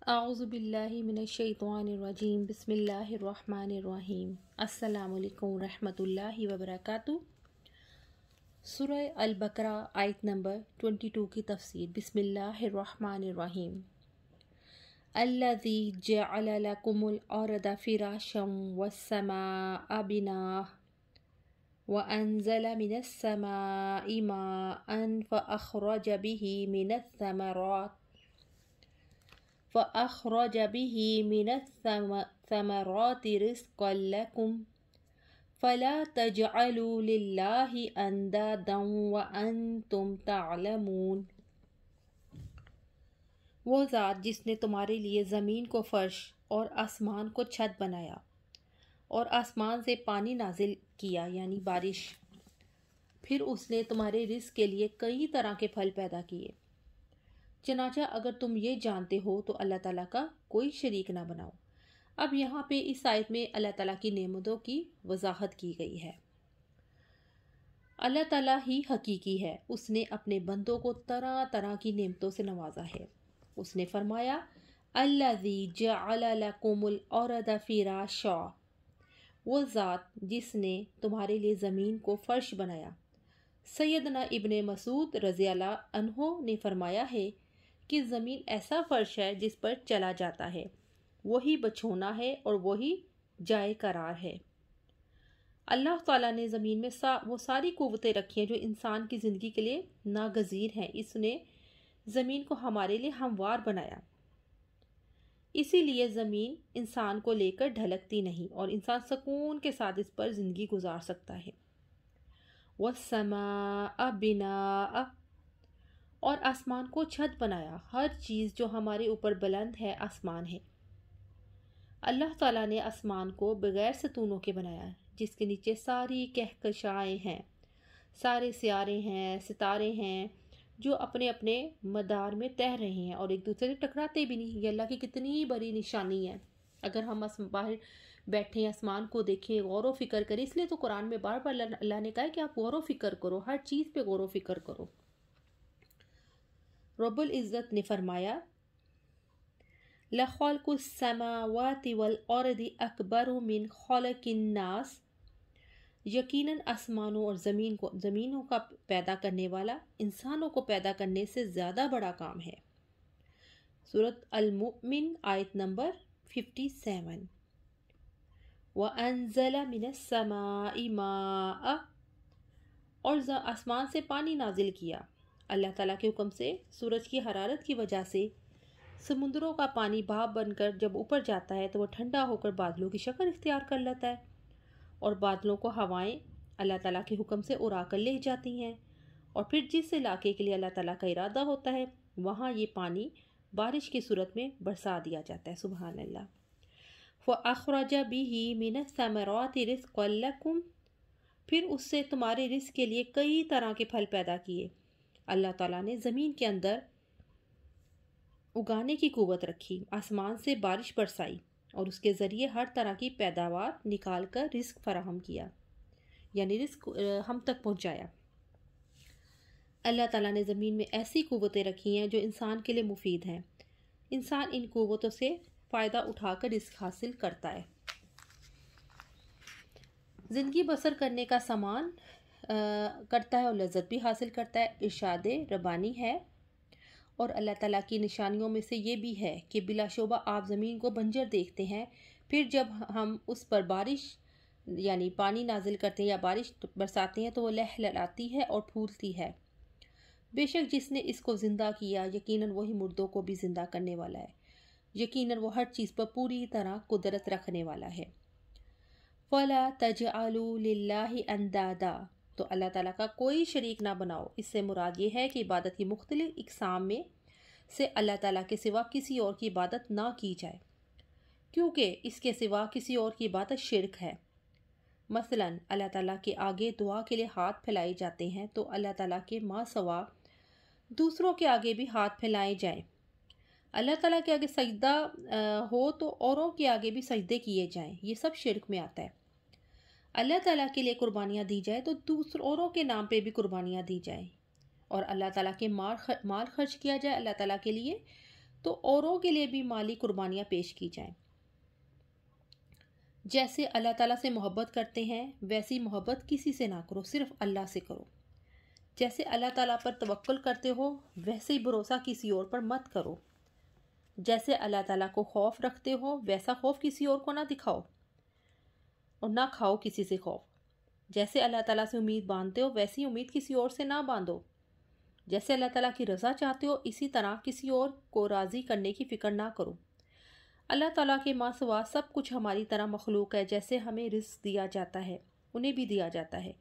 اعوذ باللہ من الشیطان الرجیم بسم اللہ الرحمن الرحیم السلام علیکم ورحمۃ اللہ وبرکاتہ۔ سورہ البقرہ آیت نمبر 22 کی تفسیر۔ بسم اللہ الرحمن الرحیم۔ الذی جعل لکم الارض فراشا والسماء بناء وانزل من السماء ماء فأخرج به من الثمرات رزقا لكم فلا تجعلوا لله اندادا وانتم تعلمون۔ وہ ذات جس نے تمہارے لیے زمین کو فرش اور آسمان کو چھت بنایا اور آسمان سے پانی نازل کیا یعنی بارش، پھر اس نے تمہارے رزق کے لیے کئی طرح کے پھل پیدا کیے، چنانچہ اگر تم یہ جانتے ہو تو اللہ تعالیٰ کا کوئی شریک نہ بناؤ۔ اب یہاں پہ اس آیت میں اللہ تعالیٰ کی نعمتوں کی وضاحت کی گئی ہے۔ اللہ تعالیٰ ہی حقیقی ہے، اس نے اپنے بندوں کو طرح طرح کی نعمتوں سے نوازا ہے۔ اس نے فرمایا الذی جعل لکم الارض فراشا، وہ ذات جس نے تمہارے لیے زمین کو فرش بنایا۔ سیدنا ابن مسعود رضی اللہ عنہ نے فرمایا ہے کہ زمین ایسا فرش ہے جس پر چلا جاتا ہے، وہی بچھونا ہے اور وہی جائے قرار ہے۔ اللہ تعالیٰ نے زمین میں وہ ساری قوتیں رکھی ہیں جو انسان کی زندگی کے لیے ناگزیر ہیں۔ اس نے زمین کو ہمارے لیے ہموار بنایا، اسی لیے زمین انسان کو لے کر ڈھلکتی نہیں اور انسان سکون کے ساتھ اس پر زندگی گزار سکتا ہے۔ وَالسَّمَاءَ بِنَاءَ، اور آسمان کو چھت بنایا۔ ہر چیز جو ہمارے اوپر بلند ہے آسمان ہے۔ اللہ تعالیٰ نے آسمان کو بغیر ستونوں کے بنایا ہے، جس کے نیچے ساری کہکشائیں ہیں، سارے سیارے ہیں، ستارے ہیں جو اپنے اپنے مدار میں تیر رہے ہیں اور ایک دوسرے سے ٹکراتے بھی نہیں۔ یہ اللہ کی کتنی بڑی نشانی ہے۔ اگر ہم باہر بیٹھیں آسمان کو دیکھیں، غور و فکر کریں، اس لیے تو قرآن میں بار بار اللہ نے کہا ہے کہ آپ غور و فکر کرو، ہر چیز پہ غور و فکر کرو۔ رب العزت نے فرمایا لَخَلْقُ السَّمَاوَاتِ وَالْأَرْضِ أَكْبَرُ مِنْ خَلْقِ النَّاسِ، یقیناً آسمانوں اور زمینوں کا پیدا کرنے والا انسانوں کو پیدا کرنے سے زیادہ بڑا کام ہے۔ سورۃ المؤمن آیت نمبر 57۔ وَأَنزَلَ مِنَ السَّمَاءِ مَاءً، اور آسمان سے پانی نازل کیا اللہ تعالیٰ کے حکم سے۔ سورج کی حرارت کی وجہ سے سمندروں کا پانی بھاپ بن کر جب اوپر جاتا ہے تو وہ ٹھنڈا ہو کر بادلوں کی شکل اختیار کر لیتا ہے، اور بادلوں کو ہوائیں اللہ تعالیٰ کے حکم سے اڑا کر لے جاتی ہیں، اور پھر جس علاقے کے لیے اللہ تعالیٰ کا ارادہ ہوتا ہے وہاں یہ پانی بارش کی صورت میں برسا دیا جاتا ہے۔ سبحان اللہ۔ فَأَخْرَجَ بِهِ مِنَ الثَّمَرَاتِ رِزْقًا لَكُمْ، پھر اس سے تمہارے رزق کے لیے کئی طرح کے پھل پیدا کیے۔ اللہ تعالیٰ نے زمین کے اندر اگانے کی قوت رکھی، آسمان سے بارش برسائی اور اس کے ذریعے ہر طرح کی پیداوار نکال کر رزق فراہم کیا، یعنی رزق ہم تک پہنچایا۔ اللہ تعالیٰ نے زمین میں ایسی قوتیں رکھی ہیں جو انسان کے لیے مفید ہیں۔ انسان ان قوتوں سے فائدہ اٹھا کر رزق حاصل کرتا ہے، زندگی بسر کرنے کا سامان کرتا ہے اور لذت بھی حاصل کرتا ہے۔ ارشاد ربانی ہے، اور اللہ تعالیٰ کی نشانیوں میں سے یہ بھی ہے کہ بلا شبہ آپ زمین کو بنجر دیکھتے ہیں، پھر جب ہم اس پر بارش یعنی پانی نازل کرتے ہیں یا بارش برساتے ہیں تو وہ لہلہاتی ہے اور پھولتی ہے۔ بے شک جس نے اس کو زندہ کیا یقیناً وہی مردوں کو بھی زندہ کرنے والا ہے، یقیناً وہ ہر چیز پر پوری طرح قدرت رکھنے والا ہے۔ فَلَا تَجْعَلُوا لِلَّهِ أَنْدَادًا، تو اللہ تعالیٰ کا کوئی شریک نہ بناؤ۔ اس سے مراد یہ ہے کہ عبادت کی مختلف اقسام میں سے اللہ تعالیٰ کے سوا کسی اور کی عبادت نہ کی جائے، کیونکہ اس کے سوا کسی اور کی عبادت شرک ہے۔ مثلاً اللہ تعالیٰ کے آگے دعا کے لیے ہاتھ پھیلائے جاتے ہیں تو اللہ تعالیٰ کے ماں سوا دوسروں کے آگے بھی ہاتھ پھیلائے جائیں۔ اللہ تعالیٰ کے آگے سجدہ ہو تو اوروں کے آگے بھی سجدے کیے جائیں، یہ سب شرک میں آتا ہے۔ اللہ تعالیٰ کے لیے قربانیاں دی جائے تو اوروں کے نام پہ بھی قربانیاں دی جائیں، اور اللہ تعالیٰ کے مال خرچ کیا جائے اللہ تعالیٰ کے لیے تو اوروں کے لیے بھی مالی قربانیاں پیش کی جائیں۔ جیسے اللہ تعالیٰ سے محبت کرتے ہیں ویسی محبت کسی سے نہ کرو، صرف اللہ سے کرو۔ جیسے اللہ تعالیٰ پر توکل کرتے ہو ویسے ہی بھروسہ کسی اور پر مت کرو۔ جیسے اللہ تعالیٰ کو خوف رکھتے ہو ویسا خوف کسی اور کو نہ دکھاؤ اور نہ کھاؤ کسی سے خوف۔ جیسے اللہ تعالیٰ سے امید باندھتے ہو ویسی امید کسی اور سے نہ باندھو۔ جیسے اللہ تعالیٰ کی رضا چاہتے ہو اسی طرح کسی اور کو راضی کرنے کی فکر نہ کرو۔ اللہ تعالیٰ کے ماں سوا سب کچھ ہماری طرح مخلوق ہے، جیسے ہمیں رزق دیا جاتا ہے انہیں بھی دیا جاتا ہے،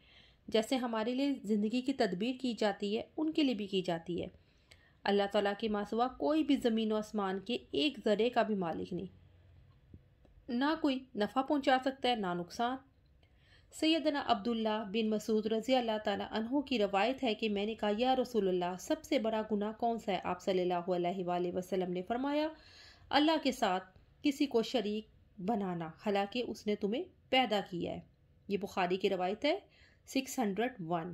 جیسے ہمارے لیے زندگی کی تدبیر کی جاتی ہے ان کے لیے بھی کی جاتی ہے۔ اللہ تعالیٰ کے ماں سوا کوئی بھی زمین و آسمان کے ایک ذرے کا بھی مالک نہیں، نہ کوئی نفع پہنچا سکتا ہے نہ نقصان۔ سیدنا عبداللہ بن مسعود رضی اللہ تعالیٰ عنہ کی روایت ہے کہ میں نے کہا یا رسول اللہ سب سے بڑا گناہ کون سا ہے؟ آپ صلی اللہ علیہ وآلہ وسلم نے فرمایا اللہ کے ساتھ کسی کو شریک بنانا حالانکہ اس نے تمہیں پیدا کیا ہے۔ یہ بخاری کی روایت ہے 601۔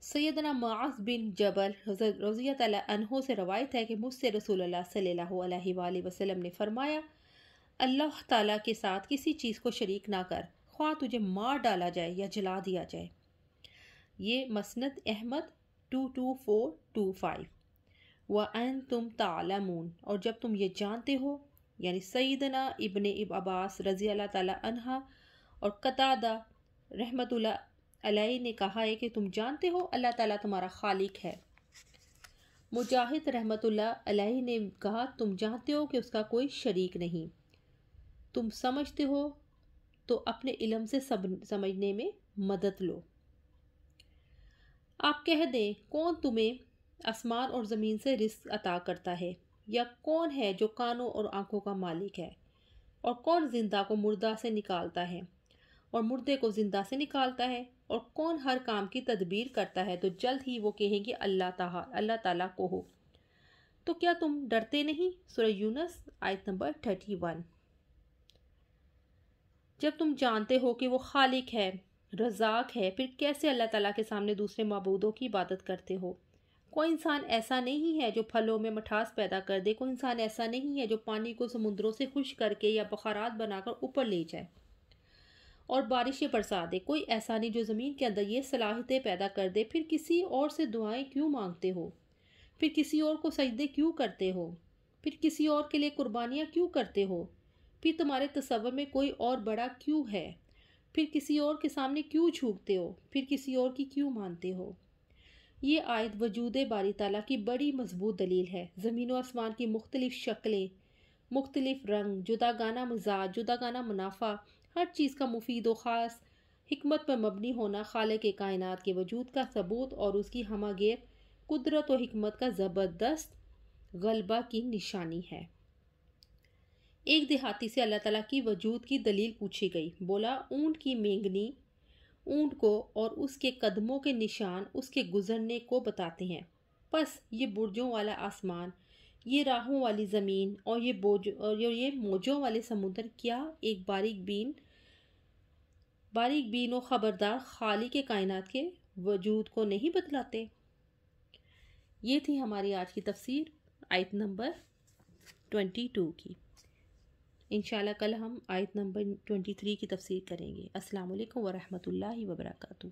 سیدنا معاذ بن جبل رضی اللہ عنہ سے روایت ہے کہ مجھ سے رسول اللہ صلی اللہ علیہ وآلہ وسلم نے فرمایا اللہ تعالیٰ کے ساتھ کسی چیز کو شریک نہ کر، خواہ تجھے مار ڈالا جائے یا جلا دیا جائے۔ یہ مسند احمد 22425۔ وَأَنْتُمْ تَعْلَمُونَ، اور جب تم یہ جانتے ہو، یعنی سیدنا ابن عباس رضی اللہ تعالیٰ عنہ اور قتادہ رحمۃ اللہ علیہ نے کہا ہے کہ تم جانتے ہو اللہ تعالیٰ تمہارا خالق ہے۔ مجاہد رحمۃ اللہ علیہ نے کہا تم جانتے ہو کہ اس کا کوئی شریک نہیں، تم سمجھتے ہو تو اپنے علم سے سمجھنے میں مدد لو۔ آپ کہہ دیں کون تمہیں آسمان اور زمین سے رزق عطا کرتا ہے، یا کون ہے جو کانوں اور آنکھوں کا مالک ہے، اور کون زندہ کو مردہ سے نکالتا ہے اور مردے کو زندہ سے نکالتا ہے، اور کون ہر کام کی تدبیر کرتا ہے، تو جلد ہی وہ کہیں گے اللہ تعالیٰ کو ہو۔ تو کیا تم ڈرتے نہیں؟ سورہ یونس آیت نمبر 31۔ جب تم جانتے ہو کہ وہ خالق ہے رزاق ہے، پھر کیسے اللہ تعالیٰ کے سامنے دوسرے معبودوں کی عبادت کرتے ہو؟ کوئی انسان ایسا نہیں ہے جو پھلوں میں مٹھاس پیدا کر دے، کوئی انسان ایسا نہیں ہے جو پانی کو سمندروں سے خشک کر کے یا بخارات بنا کر اوپر لے جائے اور بارشیں برسا دے، کوئی ایسا نہیں جو زمین کے اندر یہ صلاحیتیں پیدا کر دے۔ پھر کسی اور سے دعائیں کیوں مانگتے ہو؟ پھر کسی اور کو سجدے کیوں کرتے ہو؟ پھر کسی اور کے لیے قربانیاں کیوں کرتے ہو؟ پھر تمہارے تصور میں کوئی اور بڑا کیوں ہے؟ پھر کسی اور کے سامنے کیوں جھکتے ہو؟ پھر کسی اور کی کیوں مانتے ہو؟ یہ آیت وجود باری تعالیٰ کی بڑی مضبوط دلیل ہے۔ زمین و آسمان کی مختلف شکلیں، مختلف رنگ، جداگانہ مزاج، جداگانہ منافع، ہر چیز کا مفید و خاص حکمت پر مبنی ہونا خالق کائنات کے وجود کا ثبوت اور اس کی ہمہ گیر قدرت و حکمت کا زبردست غلبہ کی نشانی ہے۔ ایک دیہاتی سے اللہ تعالیٰ کی وجود کی دلیل پوچھی گئی، بولا اونٹ کی مینگنی اونٹ کو اور اس کے قدموں کے نشان اس کے گزرنے کو بتاتے ہیں، پس یہ برجوں والا آسمان، یہ راہوں والی زمین اور یہ موجوں والے سمندر کیا ایک باریک بین و خبردار خالق کائنات کے وجود کو نہیں بتلاتے؟ یہ تھی ہماری آج کی تفسیر آیت نمبر 22 کی۔ انشاءاللہ کل ہم آیت نمبر 23 کی تفسیر کریں گے۔ السلام علیکم ورحمۃ اللہ وبرکاتہ۔